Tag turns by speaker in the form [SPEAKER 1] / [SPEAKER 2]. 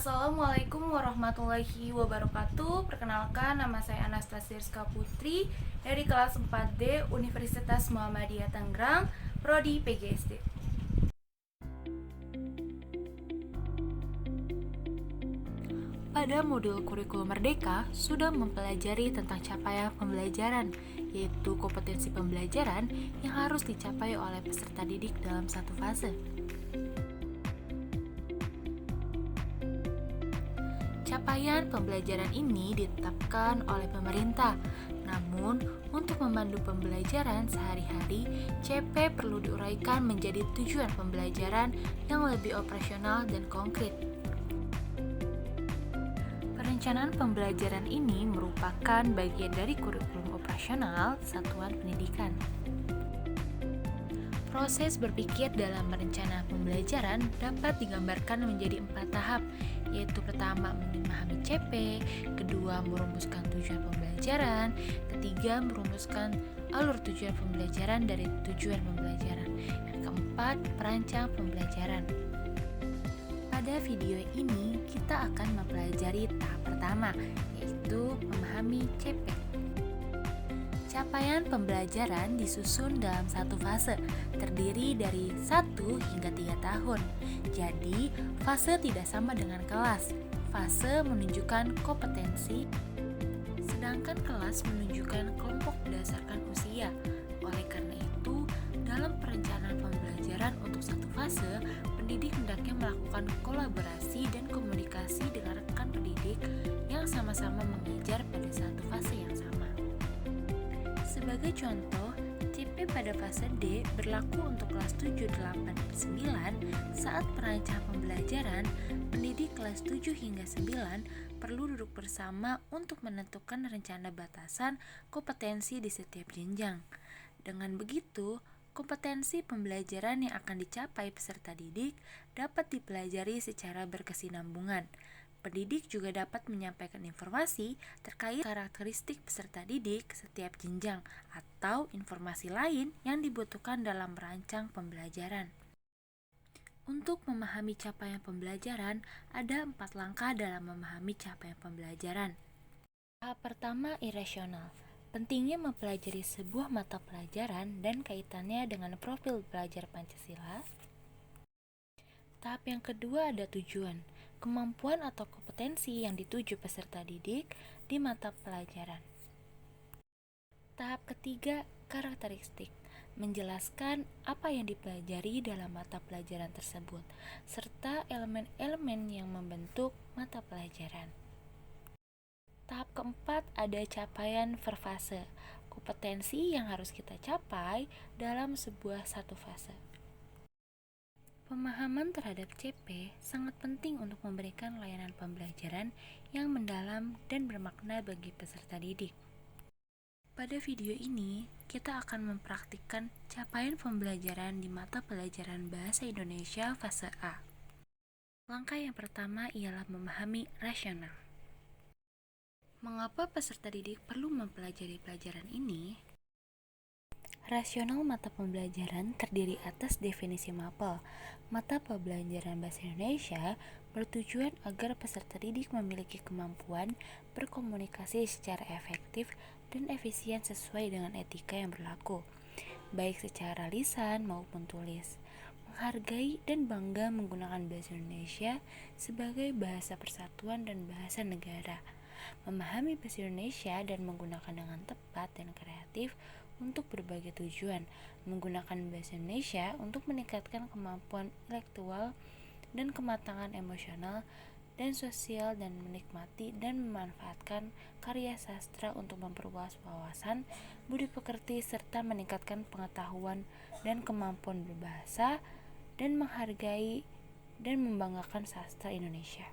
[SPEAKER 1] Assalamualaikum warahmatullahi wabarakatuh. Perkenalkan, nama saya Anastasia Rizka Putri dari kelas 4D Universitas Muhammadiyah Tangerang, Prodi PGSD. Pada modul kurikulum Merdeka sudah mempelajari tentang capaian pembelajaran, yaitu kompetensi pembelajaran yang harus dicapai oleh peserta didik dalam satu fase. Capaian pembelajaran ini ditetapkan oleh pemerintah. Namun, untuk memandu pembelajaran sehari-hari, CP perlu diuraikan menjadi tujuan pembelajaran yang lebih operasional dan konkret. Perencanaan pembelajaran ini merupakan bagian dari kurikulum operasional satuan pendidikan. Proses berpikir dalam merencana pembelajaran dapat digambarkan menjadi 4 tahap, yaitu pertama memahami CP, kedua merumuskan tujuan pembelajaran, ketiga merumuskan alur tujuan pembelajaran dari tujuan pembelajaran, yang keempat perancang pembelajaran. Pada video ini kita akan mempelajari tahap pertama, yaitu memahami CP. Capaian pembelajaran disusun dalam satu fase, terdiri dari 1 hingga 3 tahun. Jadi, fase tidak sama dengan kelas. Fase menunjukkan kompetensi, sedangkan kelas menunjukkan kelompok berdasarkan usia. Oleh karena itu, dalam perencanaan pembelajaran untuk satu fase, pendidik hendaknya melakukan kolaborasi dan komunikasi dengan rekan pendidik yang sama-sama mengajar pada satu fase yang sama. Sebagai contoh, CP pada fase D berlaku untuk kelas 7, 8, dan 9. Saat perancang pembelajaran, pendidik kelas 7 hingga 9 perlu duduk bersama untuk menentukan rencana batasan kompetensi di setiap jenjang. Dengan begitu, kompetensi pembelajaran yang akan dicapai peserta didik dapat dipelajari secara berkesinambungan. Pendidik juga dapat menyampaikan informasi terkait karakteristik peserta didik setiap jenjang atau informasi lain yang dibutuhkan dalam merancang pembelajaran. Untuk memahami capaian pembelajaran, ada 4 langkah dalam memahami capaian pembelajaran. Tahap pertama, irasional. Pentingnya mempelajari sebuah mata pelajaran dan kaitannya dengan profil pelajar Pancasila. Tahap yang kedua ada tujuan, kemampuan atau kompetensi yang dituju peserta didik di mata pelajaran. Tahap ketiga, karakteristik, menjelaskan apa yang dipelajari dalam mata pelajaran tersebut, serta elemen-elemen yang membentuk mata pelajaran. Tahap keempat ada capaian per fase, kompetensi yang harus kita capai dalam sebuah satu fase. Pemahaman terhadap CP sangat penting untuk memberikan layanan pembelajaran yang mendalam dan bermakna bagi peserta didik. Pada video ini, kita akan mempraktikkan capaian pembelajaran di mata pelajaran Bahasa Indonesia fase A. Langkah yang pertama ialah memahami rasional. Mengapa peserta didik perlu mempelajari pelajaran ini? Rasional mata pembelajaran terdiri atas definisi mapel. Mata pembelajaran Bahasa Indonesia bertujuan agar peserta didik memiliki kemampuan berkomunikasi secara efektif dan efisien sesuai dengan etika yang berlaku, baik secara lisan maupun tulis. Menghargai dan bangga menggunakan Bahasa Indonesia sebagai bahasa persatuan dan bahasa negara. Memahami Bahasa Indonesia dan menggunakan dengan tepat dan kreatif untuk berbagai tujuan, menggunakan Bahasa Indonesia untuk meningkatkan kemampuan intelektual dan kematangan emosional dan sosial, dan menikmati dan memanfaatkan karya sastra untuk memperluas wawasan, budi pekerti, serta meningkatkan pengetahuan dan kemampuan berbahasa, dan menghargai dan membanggakan sastra Indonesia.